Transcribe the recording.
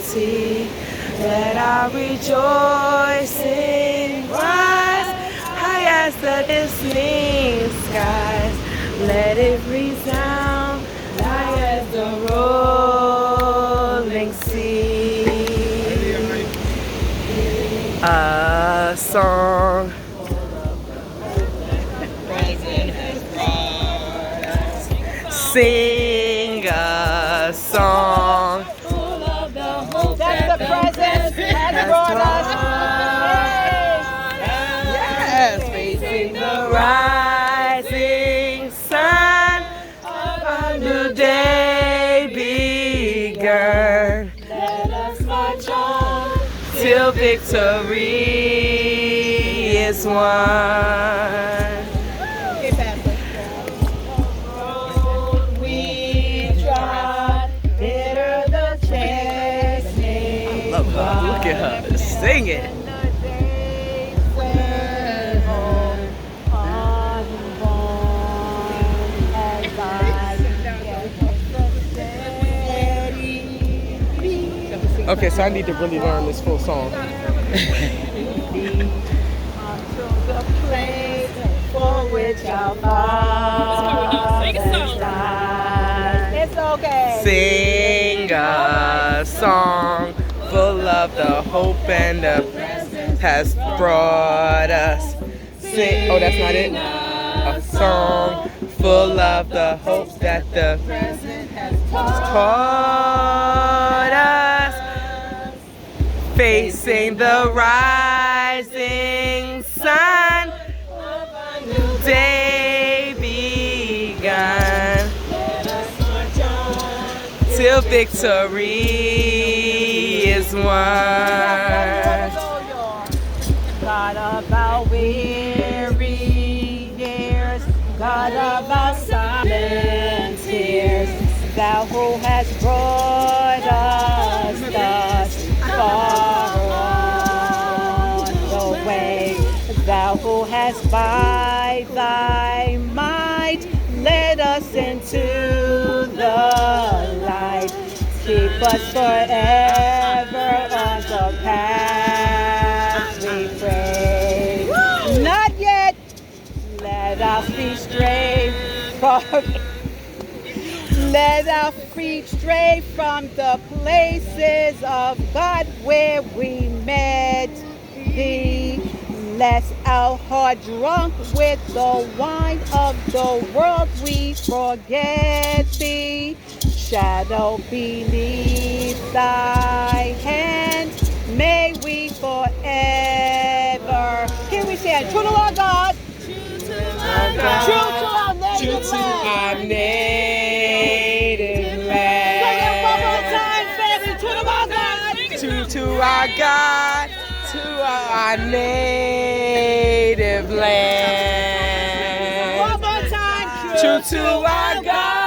liberty. Let our rejoicing rise high as the listening skies. Let it resound high as the rolling sea. A song. Sing a song. That the presence has brought us. Yes, facing the rising sun of a new day begun. Let us march on Till victory is won. We trod, bitter the chastening. Love her. Look at her. Sing it. And the days went unborn as I Okay, so I need to really learn this full song. unto the place for which our fathers died. It's okay. Sing a song full of the hope and the has brought us. Sing. Oh, that's not it. A song full of the hope that the has taught us. Facing the rising sun of a new day begun. Till victory is won. God of our weary years, God of our silent tears, Thou who hast brought us thus far on the way, Thou who hast by Thy might led us into the light. Keep us forever on the path we pray. Not yet. Let our feet stray from let our feet stray from the places of God where we met Thee. Lest our heart drunk with the wine of the world we forget Thee. Shadow beneath Thy hand, may we forever. Here we say, true to our God, true to our God, true to our native land. Sing it one more time, baby. True to our God, True to our God, to our native land. one more time. True to our God.